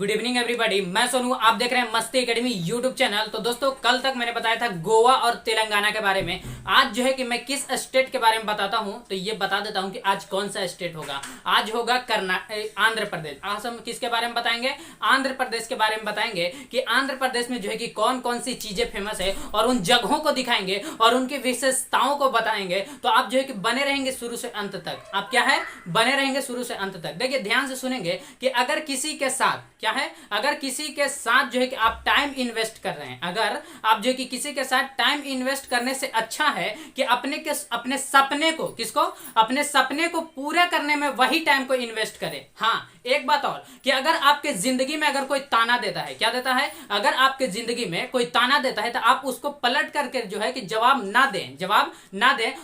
Good evening everybody, मैं सोनू। आप देख रहे हैं मस्ती एकेडमी यूट्यूब चैनल। तो दोस्तों, कल तक मैंने बताया था गोवा और तेलंगाना के बारे में। आज जो है कि मैं किस स्टेट के बारे में बताता हूं, तो ये बता देता हूं कि आज कौन सा स्टेट होगा। आज होगा आंध्र प्रदेश। आज हम किसके बारे में बताएंगे? आंध्र प्रदेश के बारे में बताएंगे कि आंध्र प्रदेश में जो है कि कौन कौन सी चीजें फेमस है और उन जगहों को दिखाएंगे और उनकी विशेषताओं को बताएंगे। तो आप जो है कि बने रहेंगे शुरू से अंत तक। आप क्या है, बने रहेंगे शुरू से अंत तक। देखिए, ध्यान से सुनेंगे कि अगर किसी के साथ क्या है, अगर किसी के साथ जो है कि आप टाइम इन्वेस्ट कर रहे हैं, अगर आप जो है कि किसी के साथ टाइम इन्वेस्ट करने से अच्छा है कि अपने सपने को, किसको, अपने सपने को पूरा करने में वही टाइम को इन्वेस्ट करें। हाँ, एक बात और कि अगर आपके जिंदगी में अगर कोई ताना देता है, क्या देता है, अगर आपके जिंदगी में कोई ताना देता है तो आप उसको पलट करके जो है कि जवाब ना दें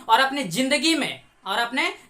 और अपने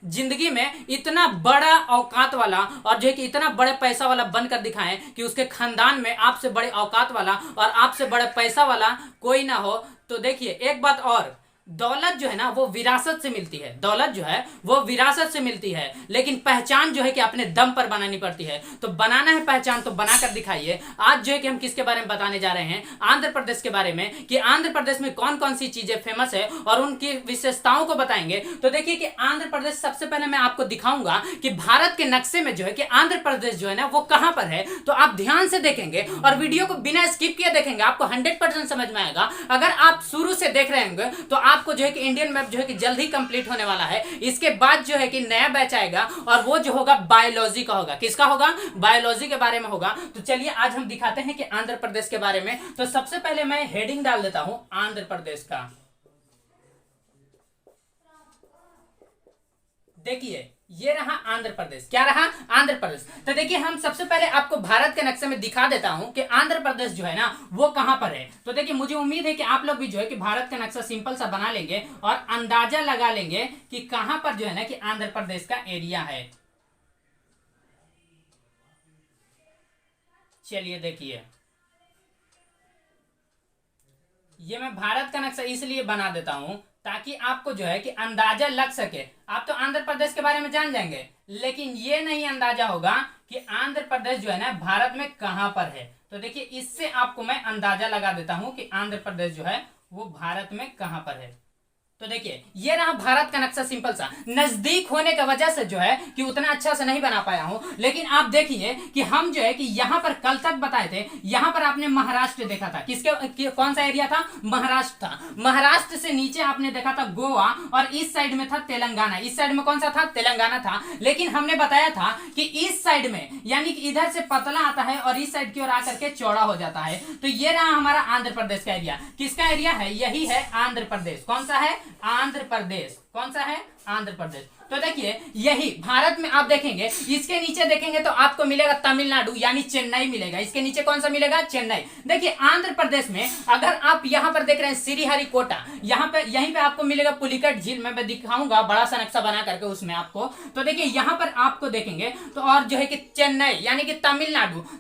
जिंदगी में इतना बड़ा औकात वाला और जो है कि इतना बड़े पैसा वाला बनकर दिखाएं कि उसके खानदान में आपसे बड़े औकात वाला और आपसे बड़े पैसा वाला कोई ना हो। तो देखिए, एक बात और, दौलत जो है ना वो विरासत से मिलती है। दौलत जो है वो विरासत से मिलती है, लेकिन पहचान जो है कि अपने दम पर बनानी पड़ती है। तो बनाना है पहचान, तो बनाकर दिखाइए। आज जो है कि हम किसके बारे में बताने जा रहे हैं? आंध्र प्रदेश के बारे में, कि आंध्र प्रदेश में कौन कौन सी चीजें फेमस है और उनकी विशेषताओं को बताएंगे। तो देखिए कि आंध्र प्रदेश, सबसे पहले मैं आपको दिखाऊंगा कि भारत के नक्शे में जो है कि आंध्र प्रदेश जो है ना वो कहां पर है। तो आप ध्यान से देखेंगे और वीडियो को बिना स्किप किए देखेंगे, आपको 100% समझ में आएगा। अगर आप शुरू से देख रहे होंगे तो आपको जो है कि इंडियन मैप जो है कि जल्द ही कंप्लीट होने वाला है। इसके बाद जो है कि नया बैच आएगा और वो जो होगा बायोलॉजी का होगा। किसका होगा? बायोलॉजी के बारे में होगा। तो चलिए आज हम दिखाते हैं कि आंध्र प्रदेश के बारे में। तो सबसे पहले मैं हेडिंग डाल देता हूं आंध्र प्रदेश का। देखिए, ये रहा आंध्र प्रदेश। क्या रहा? आंध्र प्रदेश। तो देखिए, हम सबसे पहले आपको भारत के नक्शे में दिखा देता हूं कि आंध्र प्रदेश जो है ना वो कहां पर है। तो देखिए, मुझे उम्मीद है कि आप लोग भी जो है कि भारत का नक्शा सिंपल सा बना लेंगे और अंदाजा लगा लेंगे कि कहां पर जो है ना कि आंध्र प्रदेश का एरिया है। चलिए देखिए, ये मैं भारत का नक्शा इसलिए बना देता हूं ताकि आपको जो है कि अंदाजा लग सके। आप तो आंध्र प्रदेश के बारे में जान जाएंगे, लेकिन ये नहीं अंदाजा होगा कि आंध्र प्रदेश जो है ना भारत में कहां पर है। तो देखिए, इससे आपको मैं अंदाजा लगा देता हूं कि आंध्र प्रदेश जो है वो भारत में कहां पर है। तो देखिए, ये रहा भारत का नक्शा सिंपल सा। नजदीक होने की वजह से जो है कि उतना अच्छा से नहीं बना पाया हूं, लेकिन आप देखिए कि हम जो है कि यहां पर कल तक बताए थे, यहां पर आपने महाराष्ट्र देखा था। कौन सा एरिया था? महाराष्ट्र था। महाराष्ट्र से नीचे आपने देखा था गोवा और इस साइड में था तेलंगाना। इस साइड में कौन सा था? तेलंगाना था। लेकिन हमने बताया था कि इस साइड में, यानी कि इधर से पतला आता है और इस साइड की ओर आकर के चौड़ा हो जाता है। तो ये रहा हमारा आंध्र प्रदेश का एरिया। किसका एरिया है? यही है आंध्र प्रदेश। कौन सा है? आंध्र प्रदेश। कौन सा है? आंध्र प्रदेश। तो देखिए, यही भारत में आप देखेंगे, इसके नीचे देखेंगे तो आपको मिलेगा तमिलनाडु, यानी चेन्नई मिलेगा। इसके नीचे कौन सा मिलेगा? चेन्नई। देखिए, आंध्र प्रदेश में अगर आप यहां पर देख रहे हैं श्रीहरिकोटा, यहीं पे आपको मिलेगा पुलिकट झील। मैं दिखाऊंगा बड़ा सा नक्शा बना करके उसमें आपको। तो देखिए, यहां पर आपको देखेंगे तो, और जो है कि चेन्नई यानी कि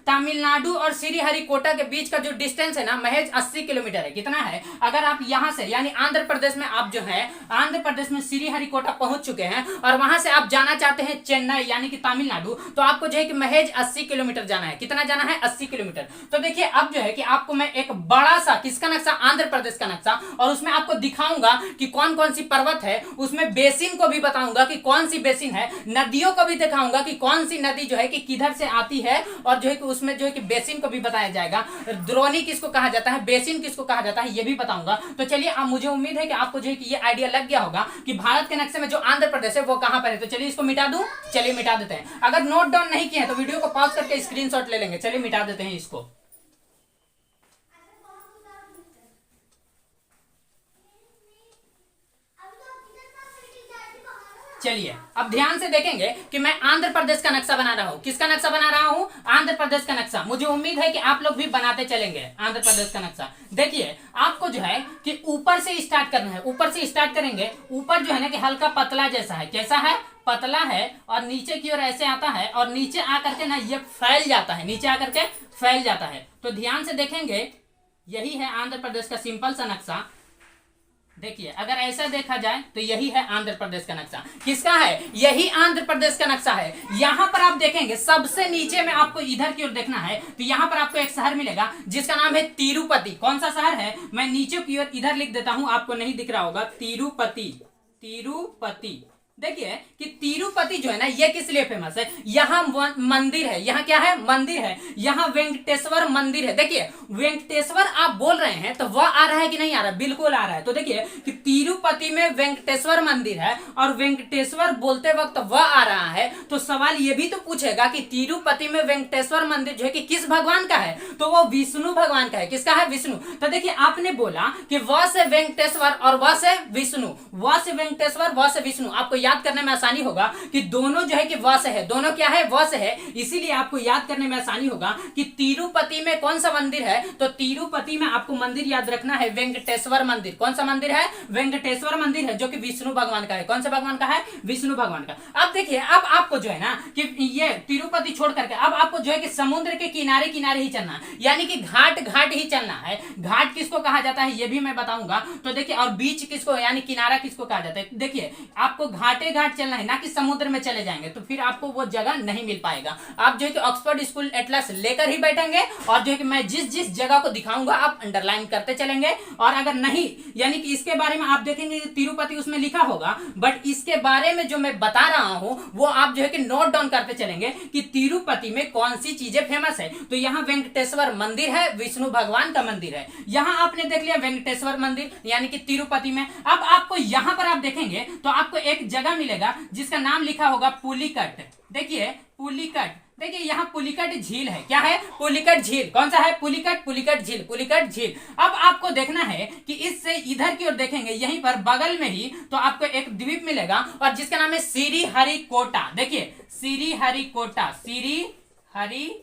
तमिलनाडु और श्रीहरिकोटा के बीच का जो डिस्टेंस है ना महज 80 किलोमीटर है। कितना है? अगर आप यहां से, यानी आंध्र प्रदेश में आप जो है आंध्र प्रदेश में श्रीहरिकोटा पहुंच चुके हैं और वहां से आप जाना चाहते हैं चेन्नई यानी कि तमिलनाडु, तो आपको जो है कि महज 80 किलोमीटर जाना है। कितना जाना है? 80 किलोमीटर। तो देखिए, अब जो है कि आपको मैं एक बड़ा सा, किसका नक्शा? आंध्र प्रदेश का नक्शा, और उसमें आपको दिखाऊंगा कि कौन कौन सी पर्वत है। उसमें बेसिन को भी बताऊंगा कि कौन सी बेसिन है। नदियों को भी दिखाऊंगा कि कौन सी नदी जो है कि किधर से आती है, और जो है कि उसमें जो है कि बेसिन को भी बताया जाएगा। द्रोणी किसको कहा जाता है, बेसिन किसको कहा जाता है, ये भी बताऊंगा। तो चलिए, अब मुझे उम्मीद है कि आपको जो है कि ये आइडिया लग गया होगा कि भारत के नक्शे में जो आंध्र प्रदेश है वो कहां पर है। तो चलिए इसको मिटा दूं। चलिए मिटा देते हैं। अगर नोट डाउन नहीं किए हैं तो वीडियो को पॉज करके स्क्रीनशॉट ले लेंगे। चलिए मिटा देते हैं इसको। चलिए, अब ध्यान से देखेंगे कि मैं आंध्र प्रदेश का नक्शा बना रहा हूं। किसका नक्शा बना रहा हूं? आंध्र प्रदेश का नक्शा। मुझे उम्मीद है कि आप लोग भी बनाते चलेंगे आंध्र प्रदेश का नक्शा। देखिए, आपको जो है कि ऊपर से स्टार्ट करना है। ऊपर से स्टार्ट करेंगे। ऊपर जो है ना कि हल्का पतला जैसा है। कैसा है? पतला है, और नीचे की ओर ऐसे आता है और नीचे आकर के ना ये फैल जाता है। नीचे आकर के फैल जाता है। तो ध्यान से देखेंगे, यही है आंध्र प्रदेश का सिंपल सा नक्शा। देखिए अगर ऐसा देखा जाए तो यही है आंध्र प्रदेश का नक्शा। किसका है? यही आंध्र प्रदेश का नक्शा है। यहां पर आप देखेंगे सबसे नीचे में आपको इधर की ओर देखना है तो यहां पर आपको एक शहर मिलेगा जिसका नाम है तिरुपति। कौन सा शहर है? मैं नीचे की ओर इधर लिख देता हूं, आपको नहीं दिख रहा होगा, तिरुपति। तिरुपति देखिए कि तिरुपति जो है ना ये किस लिए फेमस है? यहाँ मंदिर है। यहाँ क्या है? मंदिर है। यहाँ वेंकटेश्वर मंदिर है। देखिए वेंकटेश्वर आप बोल रहे हैं तो वह आ रहा है कि नहीं आ रहा? बिल्कुल आ रहा है। तो देखिए कि तिरुपति में वेंकटेश्वर मंदिर है और वेंकटेश्वर बोलते वक्त वह आ रहा है, तो सवाल ये भी तो पूछेगा कि तिरुपति में वेंकटेश्वर मंदिर जो है कि किस भगवान का है? तो वो विष्णु भगवान का है। किसका है? विष्णु। तो देखिए आपने बोला कि वह से वेंकटेश्वर और वह से विष्णु, वह से वेंकटेश्वर वह से विष्णु, आपको याद करने में आसानी होगा कि दोनों जो है कि वह से है, दोनों क्या है? वह से है। इसीलिए आपको याद करने में आसानी होगा कि तिरुपति में कौन सा मंदिर है? तो तिरुपति में आपको मंदिर याद रखना है वेंकटेश्वर मंदिर। कौन सा मंदिर है? वेंकटेश्वर मंदिर है, जो कि विष्णु भगवान का है। कौन सा भगवान का है? विष्णु भगवान का। अब देखिए अब आपको जो है ना कि ये तिरुपति छोड़ करके अब आपको जो है कि समुद्र के किनारे किनारे ही चलना है, यानी कि घाट घाट ही चलना है। घाट किसको कहा जाता है ये भी मैं बताऊंगा। तो देखिए और बीच किसको यानी किनारा किसको कहा जाता है? देखिए आपको घाटे घाट चलना है, ना कि समुद्र में चले जाएंगे तो फिर आपको वो जगह नहीं मिल पाएगा। आप जो है कि ऑक्सफोर्ड स्कूल एटलस लेकर ही बैठेंगे और जो है कि मैं जिस जिस जगह को दिखाऊंगा आप अंडरलाइन करते चलेंगे। और अगर नहीं यानी कि इसके बारे में आप देखेंगे तिरुपति उसमें लिखा होगा, बट इसके बारे में जो मैं बता रहा हूं वो आप जो है कि नोट डाउन करते चलेंगे कि तिरुपति में कौन सी चीजें फेमस है। तो यहाँ वेंकटेश्वर मंदिर है, विष्णु भगवान का मंदिर है। यहाँ आपने देख लिया वेंकटेश्वर मंदिर यानी कि तिरुपति में। अब आपको यहाँ पर आप देखेंगे तो आपको एक जगह मिलेगा जिसका नाम लिखा होगा पुलिकट। देखिए पुलिकट, देखिए यहाँ पुलिकट झील है। क्या है? पुलिकट झील। कौन सा है? पुलिकट, पुलिकट झील, पुलिकट झील। अब आपको देखना है कि इससे इधर की ओर देखेंगे यहीं पर बगल में ही तो आपको एक द्वीप मिलेगा और जिसका नाम है श्रीहरिकोटा। देखिए श्रीहरिकोटा, श्रीहरिकोटा।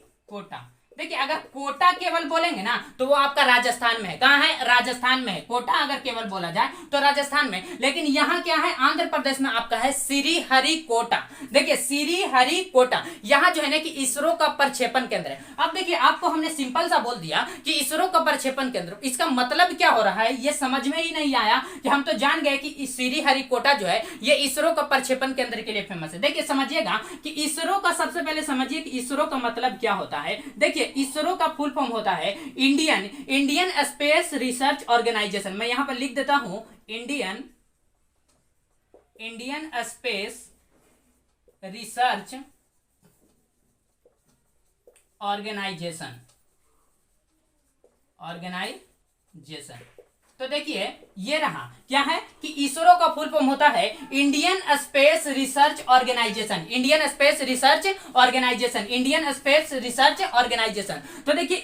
देखिए अगर कोटा केवल बोलेंगे ना तो वो आपका राजस्थान में है। कहाँ है? राजस्थान में है। कोटा अगर केवल बोला जाए तो राजस्थान में, लेकिन यहाँ क्या है? आंध्र प्रदेश में आपका है श्रीहरिकोटा। देखिए श्रीहरिकोटा यहाँ जो है ना कि इसरो का प्रक्षेपण केंद्र है। अब देखिए आपको हमने सिंपल सा बोल दिया कि इसरो का प्रक्षेपण केंद्र, इसका मतलब क्या हो रहा है ये समझ में ही नहीं आया कि हम तो जान गए कि श्रीहरिकोटा जो है ये इसरो का प्रक्षेपण केंद्र के लिए फेमस है। देखिए समझिएगा कि इसरो का, सबसे पहले समझिए कि इसरो का मतलब क्या होता है। देखिए इसरो का फुल फॉर्म होता है इंडियन स्पेस रिसर्च ऑर्गेनाइजेशन। मैं यहां पर लिख देता हूं इंडियन स्पेस रिसर्च ऑर्गेनाइजेशन। तो देखिए ये रहा, क्या है कि इसरो का फुल फॉर्म होता है Indian space research organisation. Indian space research organisation, Indian space research organisation. तो देखिए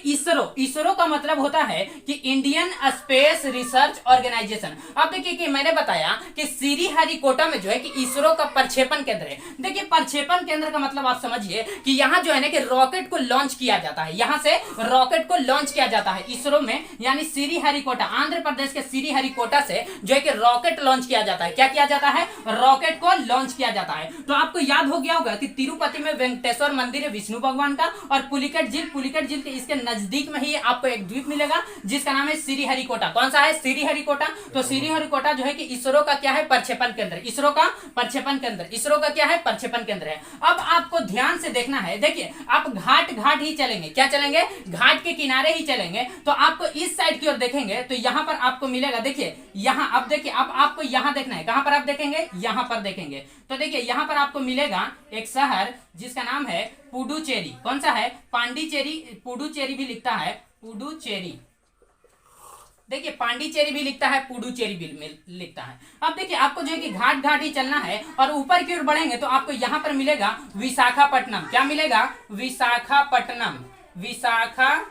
इसरो का मतलब होता है कि इंडियन स्पेस रिसर्च ऑर्गेनाइजेशन। अब देखिए कि मैंने बताया कि श्रीहरिकोटा में जो है कि इसरो का प्रक्षेपण केंद्र है। देखिए प्रक्षेपण केंद्र का मतलब आप समझिए कि यहाँ जो है ना कि रॉकेट को लॉन्च किया जाता है, यहाँ से रॉकेट को लॉन्च किया जाता है इसरो में, यानी श्रीहरिकोटा, आंध्र प्रदेश के श्रीहरिकोटा से जो है कि रॉकेट लॉन्च किया जाता है। क्या किया जाता है? रॉकेट को लॉन्च किया जाता है। तो आपको याद हो गया होगा कि तिरुपति में वेंकटेश्वर मंदिर है विष्णु भगवान का, और पुलिकट झील के इसके नजदीक में ही आपको एक द्वीप मिलेगा जिसका नाम है श्रीहरिकोटा। कौन सा है? श्रीहरिकोटा। तो श्रीहरिकोटा जो है कि इसरो का क्या है? प्रक्षेपण केंद्र। इसरो का प्रक्षेपण केंद्र, इसरो का क्या है? प्रक्षेपण केंद्र है। अब आपको ध्यान से देखना है, देखिए आप घाट घाट ही चलेंगे। क्या चलेंगे? घाट के किनारे ही चलेंगे। तो आपको इस साइड की ओर देखेंगे तो यहां पर आपको मिलेगा, देखिए यहां, अब देखिए अब आपको यहां देखना है। कहां पर आप देखेंगे? यहां पर देखेंगे। तो देखिए यहां पर आपको मिलेगा एक शहर जिसका नाम है पुडुचेरी। कौन सा है? पांडिचेरी, पुडुचेरी भी लिखता है, पुडुचेरी। देखिए पांडिचेरी भी लिखता है, पुडुचेरी भी लिखता है। अब देखिए आपको जो है कि घाट घाट ही चलना है और ऊपर की ओर बढ़ेंगे तो आपको यहां पर मिलेगा विशाखापट्टनम। क्या मिलेगा? विशाखापट्टनम, विशाखापट्टनम।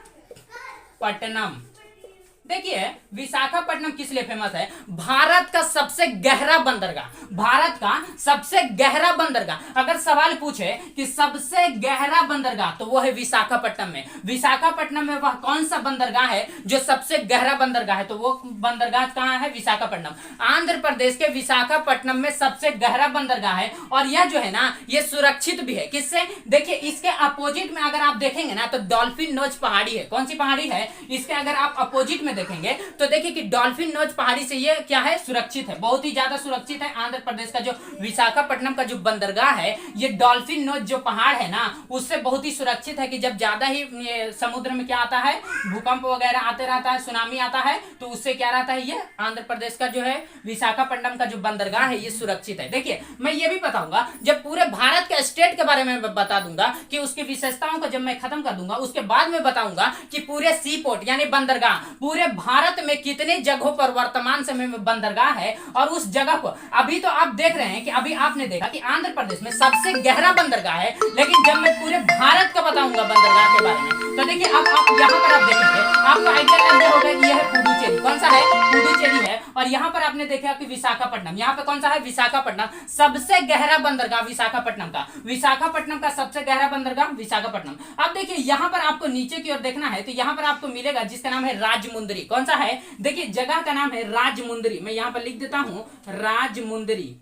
देखिए विशाखापट्टनम किस लिए फेमस है? भारत का सबसे गहरा बंदरगाह, भारत का सबसे गहरा बंदरगाह। अगर सवाल पूछे कि सबसे गहरा बंदरगाह तो वो है विशाखापट्टनम में। विशाखापट्टनम में वह कौन सा बंदरगाह है जो सबसे गहरा बंदरगाह है? तो वो बंदरगाह कहाँ है? विशाखापट्टनम। आंध्र प्रदेश के विशाखापट्टनम में सबसे गहरा बंदरगाह है और यह जो है ना ये सुरक्षित भी है। किससे? देखिए इसके अपोजिट में अगर आप देखेंगे ना तो डॉल्फिन नोच पहाड़ी है। कौन सी पहाड़ी है? इसके अगर आप अपोजिट में में देखेंगे तो देखिए कि डॉल्फिन नोच पहाड़ी से ये क्या है, सुरक्षित है, बहुत ही ज्यादा सुरक्षित है। आंध्र प्रदेश का जो विशाखापट्टनम का जो बंदरगाह है, ये डॉल्फिन नोच जो पहाड़ है ना, उससे बहुत ही सुरक्षित है कि जब ज्यादा ही ये समुद्र में क्या आता है, भूकंप वगैरह आते रहता है, सुनामी आता है, तो उससे क्या रहता है, ये आंध्र प्रदेश का जो है विशाखापट्टनम का जो बंदरगाह है ये सुरक्षित है। देखिए मैं ये भी बताऊंगा, जब पूरे भारत के स्टेट के बारे में बता दूंगा कि उसकी विशेषताओं को जब मैं खत्म कर दूंगा, उसके बाद में बताऊंगा कि पूरे सी पोर्ट यानी बंदरगाह पूरे भारत में कितने जगहों पर वर्तमान समय में बंदरगाह है, और उस जगह को अभी तो आप देख रहे हैं कि अभी आपने देखा कि आंध्र प्रदेश में सबसे गहरा बंदरगाह है, लेकिन जब मैं पूरे भारत का बताऊंगा बंदरगाह के बारे में, तो देखिए अब आप यहाँ पर आप देखेंगे, आपको आइडिया लग गया होगा कि यह है पुडुचेरी। कौन सा है, पुडुचेरी है। और यहाँ पर आपने देखा कि विशाखापट्टनम, यहाँ पे कौन सा है, विशाखापट्टनम, सबसे गहरा बंदरगाह विशाखापट्टनम का, विशाखापट्टनम का सबसे गहरा बंदरगाह विशाखापट्टनम। अब देखिए यहाँ पर आपको नीचे की ओर देखना है, तो यहाँ पर आपको मिलेगा जिसका नाम है राजमुंदरी। कौन सा है, देखिए जगह का नाम है राजमुंदरी, मैं यहाँ पर लिख देता हूं राजमुंदरी।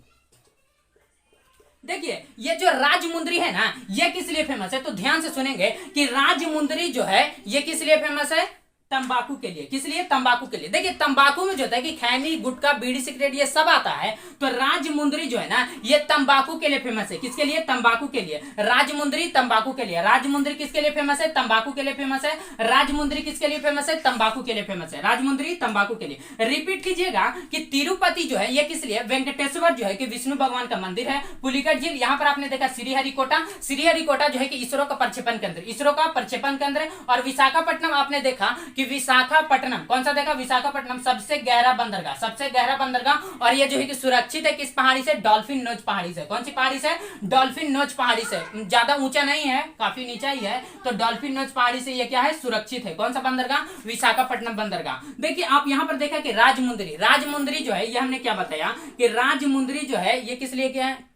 देखिए ये जो राजमुंदरी है ना, ये किस लिए फेमस है, तो ध्यान से सुनेंगे कि राजमुंदरी जो है ये किस लिए फेमस है, तंबाकू के लिए। किस लिए, तंबाकू के लिए। देखिए तंबाकू में जो होता है कि खैनी, गुटखा, बीड़ी, सिगरेट ये सब आता है, तो राजमुंदरी जो है ना ये तंबाकू के लिए फेमस है। किसके लिए, तंबाकू के लिए। राजमुंदरी तंबाकू के लिए। राजमुंदरी किसके लिए फेमस है, तंबाकू के लिए फेमस है। राजमुंदरी किसके लिए फेमस है, तंबाकू के लिए फेमस है। राजमुंदरी तंबाकू के लिए। रिपीट कीजिएगा कि तिरुपति जो है ये किस लिए, वेंकटेश्वर जो है कि विष्णु भगवान का मंदिर है। पुलिकट झील, यहाँ पर आपने देखा श्रीहरिकोटा, श्रीहरिकोटा जो है कि इसरो का प्रक्षेपण केंद्र, इसरो का प्रक्षेपण केंद्र। और विशाखापट्टनम आपने देखा कि विशाखापट्टनम, कौन सा देखा, विशाखापट्टनम सबसे गहरा बंदरगाह, सबसे गहरा बंदरगाह। और ये जो है कि सुरक्षित है किस पहाड़ी से, डॉल्फिन नोच पहाड़ी से। कौन सी पहाड़ी से, डॉल्फिन नोच पहाड़ी से। ज्यादा ऊंचा नहीं है, काफी नीचा ही है, तो डॉल्फिन नोच पहाड़ी से ये क्या है, सुरक्षित है। कौन सा बंदरगाह, विशाखापट्टनम बंदरगाह। देखिए आप यहां पर देखा कि राजमुंदरी, राजमुंदरी जो है ये हमने क्या बताया कि राजमुंदरी जो है ये किस लिए क्या है,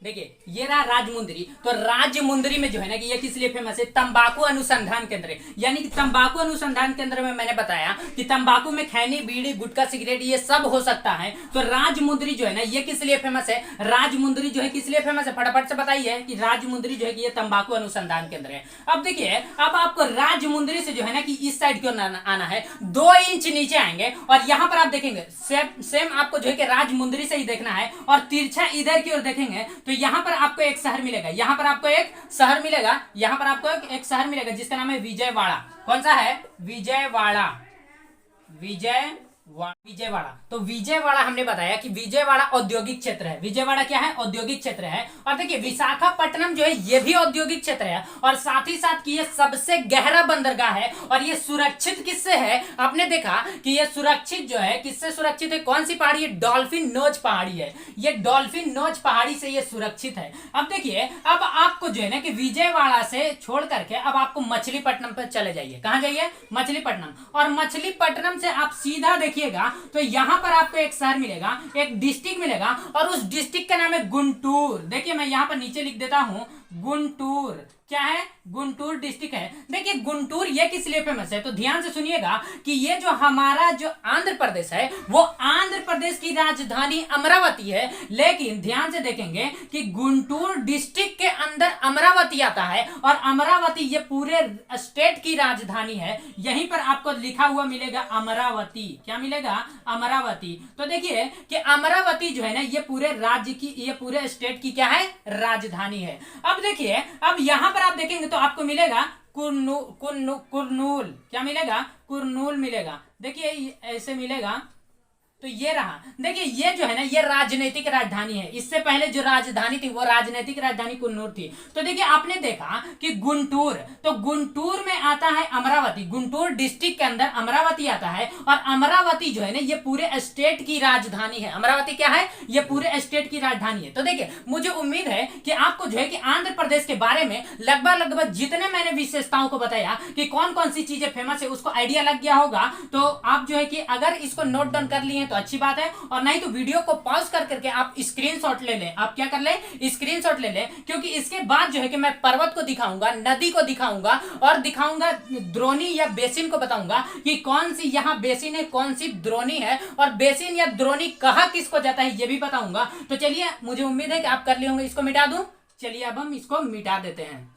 देखिए ये रहा राजमुंदरी। तो राजमुंदरी में जो है ना कि ये किस लिए फेमस है, तंबाकू अनुसंधान केंद्र। यानी कि तंबाकू अनुसंधान केंद्र में मैंने बताया कि तंबाकू में खैनी, बीड़ी, गुटखा, सिगरेट ये सब हो सकता है। तो राजमुंदरी जो है ना ये किस लिए फेमस है, राजमुंदरी जो है किस लिए फेमस है, फटाफट से बताइए कि राजमुंदरी जो है कि ये तंबाकू अनुसंधान केंद्र है। अब देखिए अब आपको राजमुंदरी से जो है ना कि इस साइड क्यों आना है, 2 इंच नीचे आएंगे और यहां पर आप देखेंगे सेम आपको जो है कि राजमुंदरी से ही देखना है, और तिरछा इधर की ओर देखेंगे तो यहां पर आपको एक शहर मिलेगा, यहां पर आपको एक शहर मिलेगा, यहां पर आपको एक शहर मिलेगा जिसका नाम है विजयवाड़ा। कौन सा है, विजयवाड़ा, विजयवाड़ा। तो विजयवाड़ा हमने बताया कि विजयवाड़ा औद्योगिक क्षेत्र है। विजयवाड़ा क्या है, औद्योगिक क्षेत्र है। और देखिए विशाखापट्टनम जो है ये भी औद्योगिक क्षेत्र है, और साथ ही साथ कि ये सबसे गहरा बंदरगाह है। और ये सुरक्षित किससे है, आपने देखा कि ये सुरक्षित जो है किससे सुरक्षित है, कौन सी पहाड़ी है, डॉल्फिन नोच पहाड़ी है। ये डॉल्फिन नोच पहाड़ी से ये सुरक्षित है। अब देखिए अब आपको जो है ना कि विजयवाड़ा से छोड़ करके अब आपको मछलीपट्टनम पर चले जाइए। कहां जाइए, मछलीपट्टनम। और मछलीपट्टनम से आप सीधा देखिएगा तो यहां पर आपको एक शहर मिलेगा, एक डिस्ट्रिक्ट मिलेगा, और उस डिस्ट्रिक्ट का नाम है गुंटूर। देखिए मैं यहां पर नीचे लिख देता हूं गुंटूर। क्या है, गुंटूर डिस्ट्रिक्ट है। देखिए गुंटूर ये किस लिए फेमस है, तो ध्यान से सुनिएगा कि ये जो हमारा जो आंध्र प्रदेश है वो आंध्र प्रदेश की राजधानी अमरावती है, लेकिन ध्यान से देखेंगे कि गुंटूर डिस्ट्रिक्ट के अंदर अमरावती आता है, और अमरावती ये पूरे स्टेट की राजधानी है। यहीं पर आपको लिखा हुआ मिलेगा अमरावती। क्या मिलेगा, अमरावती। तो देखिए कि अमरावती जो है ना ये पूरे राज्य की, ये पूरे स्टेट की क्या है, राजधानी है। अब देखिए अब यहां पर आप देखेंगे तो आपको मिलेगा कुर्नूल। क्या मिलेगा, कुर्नूल मिलेगा। देखिए ऐसे मिलेगा, तो ये रहा। देखिए ये जो है ना ये राजनीतिक राजधानी है। इससे पहले जो राजधानी थी वो राजनीतिक राजधानी कुन्नूर थी। तो देखिए आपने देखा कि गुंटूर, तो गुंटूर में आता है अमरावती, गुंटूर डिस्ट्रिक्ट के अंदर अमरावती आता है, और अमरावती जो है ना ये पूरे स्टेट की राजधानी है। अमरावती क्या है, ये पूरे स्टेट की राजधानी है। तो देखिए मुझे उम्मीद है कि आपको जो है कि आंध्र प्रदेश के बारे में लगभग जितने मैंने विशेषताओं को बताया कि कौन कौन सी चीजें फेमस है उसको आइडिया लग गया होगा। तो आप जो है कि अगर इसको नोट डाउन कर लिए तो अच्छी बात है, और नहीं तो वीडियो को पॉज कर करके आप स्क्रीनशॉट ले लें। आप क्या कर लें, स्क्रीनशॉट ले लें, क्योंकि इसके बाद जो है कि मैं पर्वत को दिखाऊंगा, नदी को दिखाऊंगा, और दिखाऊंगा द्रोणी या बेसिन को बताऊंगा कि कौन सी यहाँ बेसिन है, कौन सी द्रोणी है, और बेसिन या द्रोणी कहा किसको जाता है ये भी बताऊंगा। तो चलिए मुझे उम्मीद है कि आप कर लिए होंगे। इसको मिटा दूं, चलिए अब हम इसको मिटा देते हैं।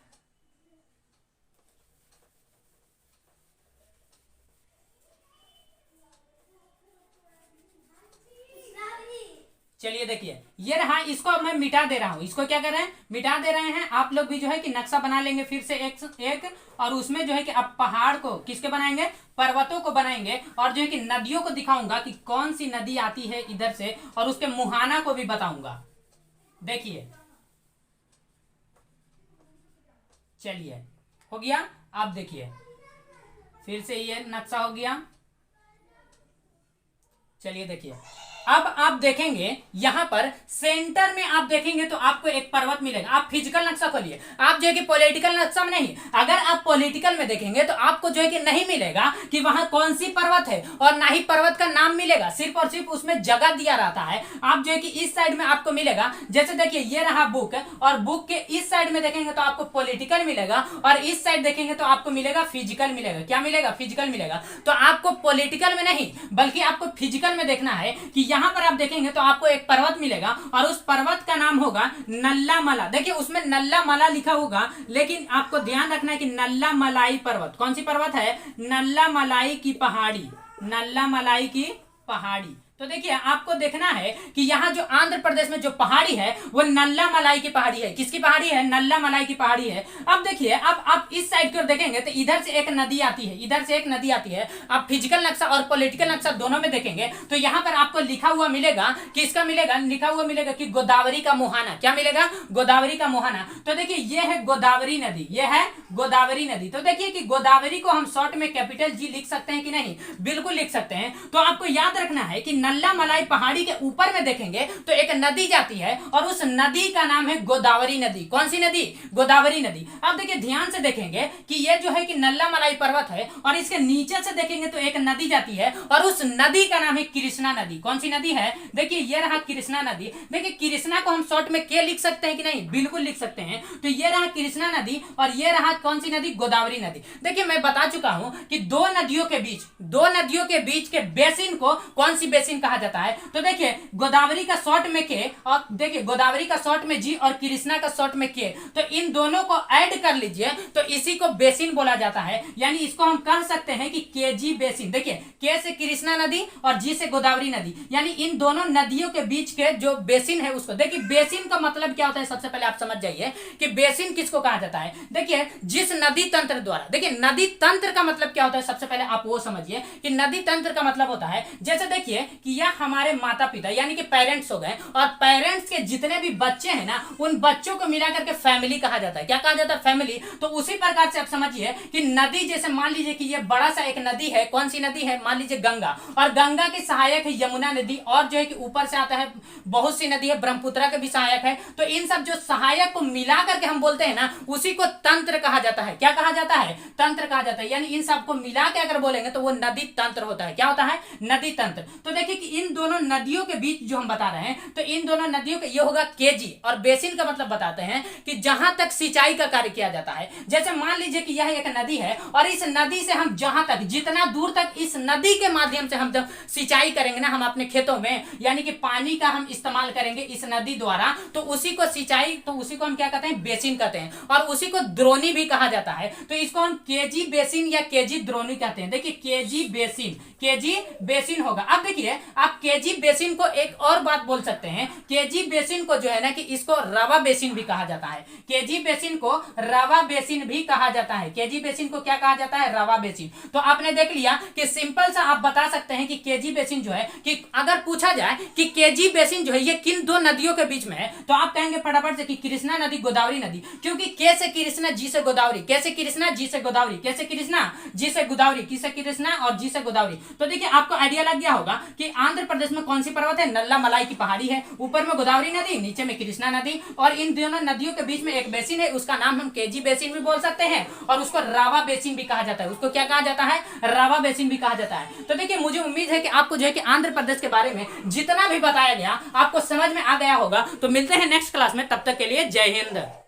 चलिए देखिए ये रहा, इसको अब मैं मिटा दे रहा हूं। इसको क्या कर रहे हैं, मिटा दे रहे हैं। आप लोग भी जो है कि नक्शा बना लेंगे फिर से एक और उसमें जो है कि अब पहाड़ को किसके बनाएंगे, पर्वतों को बनाएंगे, और जो है कि नदियों को दिखाऊंगा कि कौन सी नदी आती है इधर से, और उसके मुहाना को भी बताऊंगा। देखिए चलिए हो गया। आप देखिए फिर से ये नक्शा हो गया। चलिए देखिए अब आप देखेंगे यहां पर सेंटर में आप देखेंगे तो आपको एक पर्वत मिलेगा। आप फिजिकल नक्शा खोलिए, आप जो है कि पॉलिटिकल नक्शा में नहीं, अगर आप पॉलिटिकल में देखेंगे तो आपको जो है कि नहीं मिलेगा कि वहां कौन सी पर्वत है, और ना ही पर्वत का नाम मिलेगा, सिर्फ और सिर्फ उसमें जगह दिया रहता है। आप जो है कि इस साइड में आपको मिलेगा, जैसे देखिए ये रहा बुक, और बुक के इस साइड में देखेंगे तो आपको पॉलिटिकल मिलेगा, और इस साइड देखेंगे तो आपको मिलेगा फिजिकल मिलेगा। क्या मिलेगा, फिजिकल मिलेगा। तो आपको पॉलिटिकल में नहीं बल्कि आपको फिजिकल में देखना है कि यहां पर आप देखेंगे तो आपको एक पर्वत मिलेगा, और उस पर्वत का नाम होगा नल्ला मला। देखिए उसमें नल्ला मला लिखा होगा, लेकिन आपको ध्यान रखना है कि नल्ला मलाई पर्वत, कौन सी पर्वत है, नल्ला मलाई की पहाड़ी, नल्ला मलाई की पहाड़ी। तो देखिए आपको देखना है कि यहाँ जो आंध्र प्रदेश में जो पहाड़ी है वो नल्ला मलाई की पहाड़ी है। किसकी पहाड़ी है, नल्ला मलाई की पहाड़ी है। अब देखिए अब आप इस साइड की ओर देखेंगे तो इधर से एक नदी आती है, इधर से एक नदी आती है। आप फिजिकल नक्शा और पॉलिटिकल नक्शा दोनों में देखेंगे तो यहाँ पर आपको लिखा हुआ मिलेगा, किसका मिलेगा, लिखा हुआ मिलेगा कि गोदावरी का मुहाना। क्या मिलेगा, गोदावरी का मुहाना। तो देखिए ये है गोदावरी नदी, ये है गोदावरी नदी। तो देखिए कि गोदावरी को हम शॉर्ट में कैपिटल जी लिख सकते हैं कि नहीं, बिल्कुल लिख सकते हैं। तो आपको याद रखना है कि नल्ला मलाई पहाड़ी के ऊपर में देखेंगे तो एक नदी जाती है, और उस नदी का नाम है गोदावरी नदी। कौन सी नदी, गोदावरी नदी। अब देखिए ध्यान से देखेंगे कि ये जो है कि नल्ला मलाई पर्वत है, और इसके नीचे से देखेंगे तो एक नदी जाती है, और उस नदी का नाम है कृष्णा नदी। कौन सी नदी है, देखिए ये रहा कृष्णा नदी। देखिए कृष्णा को हम शॉर्ट में के लिख सकते हैं कि नहीं, बिल्कुल लिख सकते हैं। तो ये रहा कृष्णा नदी, और ये रहा कौन सी नदी, गोदावरी नदी। देखिए मैं बता चुका हूं कि दो नदियों के बीच के बेसिन को कौन सी बेसिन कहा जाता है। तो देखिए गोदावरी का शॉर्ट में के, और देखिए गोदावरी का शॉर्ट में जी और कृष्णा का शॉर्ट में के, तो इन दोनों को ऐड कर लीजिए तो इसी को बेसिन बोला जाता है। यानी इसको हम कह सकते हैं कि केजी बेसिन। देखिए के से कृष्णा नदी और जी से गोदावरी नदी, यानी इन दोनों नदियों के बीच के जो बेसिन है उसको, देखिए बेसिन का मतलब क्या होता है, सबसे पहले आप समझ जाइए कि बेसिन किसको कहा जाता है। देखिए जिस नदी तंत्र द्वारा, देखिए नदी तंत्र का मतलब क्या होता है, सबसे पहले आप वो समझिए कि नदी तंत्र का मतलब होता है, जैसे देखिए कि यह हमारे माता पिता यानी कि पेरेंट्स हो गए, और पेरेंट्स के जितने भी बच्चे हैं ना उन बच्चों को मिला करके फैमिली कहा जाता है। क्या कहा जाता है, फैमिली। तो उसी प्रकार से आप समझिए कि नदी, जैसे मान लीजिए कि ये बड़ा सा एक नदी है, कौन सी नदी है, मान लीजिए गंगा, और गंगा की सहायक है यमुना नदी, और जो है कि ऊपर से आता है बहुत सी नदी है, ब्रह्मपुत्रा के भी सहायक है। तो इन सब जो सहायक को मिला करके हम बोलते हैं ना, उसी को तंत्र कहा जाता है। क्या कहा जाता है, तंत्र कहा जाता है। यानी इन सबको मिला के अगर बोलेंगे तो वो नदी तंत्र होता है। क्या होता है, नदी तंत्र। तो देखिए कि इन दोनों नदियों के बीच जो हम बता रहे हैं, तो इन दोनों नदियों के ये होगा केजी, और बेसिन का मतलब बताते हैं कि जहां तक सिंचाई का कार्य किया जाता है। जैसे मान लीजिए कि यह एक नदी है, और इस नदी से हम जहां तक, जितना दूर तक इस नदी के माध्यम से हम जब सिंचाई करेंगे ना हम अपने खेतों में, यानी कि पानी का हम इस्तेमाल करेंगे इस नदी द्वारा, तो उसी को सिंचाई, तो उसी को हम क्या कहते हैं, बेसिन कहते हैं, और उसी को द्रोणी भी कहा जाता है। तो इसको हम केजी बेसिन या केजी द्रोणी कहते हैं। देखिए केजी बेसिन होगा। अब देखिए आप केजी बेसिन को एक और बात बोल सकते हैं, केजी बेसिन को जो है ना कि इसको रवा बेसिन भी कहा जाता है। केजी बेसिन को रवा बेसिन भी कहा जाता है। केजी बेसिन को क्या कहा जाता है, रवा बेसिन। तो आपने देख लिया कि सिंपल सा आप बता सकते हैं कि केजी बेसिन जो है, कि अगर पूछा जाए कि केजी बेसिन जो है ये किन दो नदियों के बीच में है, तो आप कहेंगे फटाफट से कि कृष्णा नदी, गोदावरी नदी, क्योंकि के से कृष्णा, जी से गोदावरी, कैसे कृष्णा, जी से गोदावरी, कैसे कृष्णा, जी से गोदावरी, किसे कृष्णा और जी से गोदावरी। तो देखिए आपको आइडिया लग गया होगा कि आंध्र प्रदेश में कौन सी पर्वत है, नल्ला मलाई की पहाड़ी है, ऊपर में गोदावरी नदी, नीचे में कृष्णा नदी, और इन दोनों नदियों के बीच में एक बेसिन है, उसका नाम हम केजी बेसिन भी बोल सकते हैं, और उसको रावा बेसिन भी कहा जाता है। उसको क्या कहा जाता है, रावा बेसिन भी कहा जाता है। तो देखिए मुझे उम्मीद है कि आपको जो है कि आंध्र प्रदेश के बारे में जितना भी बताया गया आपको समझ में आ गया होगा। तो मिलते हैं नेक्स्ट क्लास में, तब तक के लिए जय हिंद।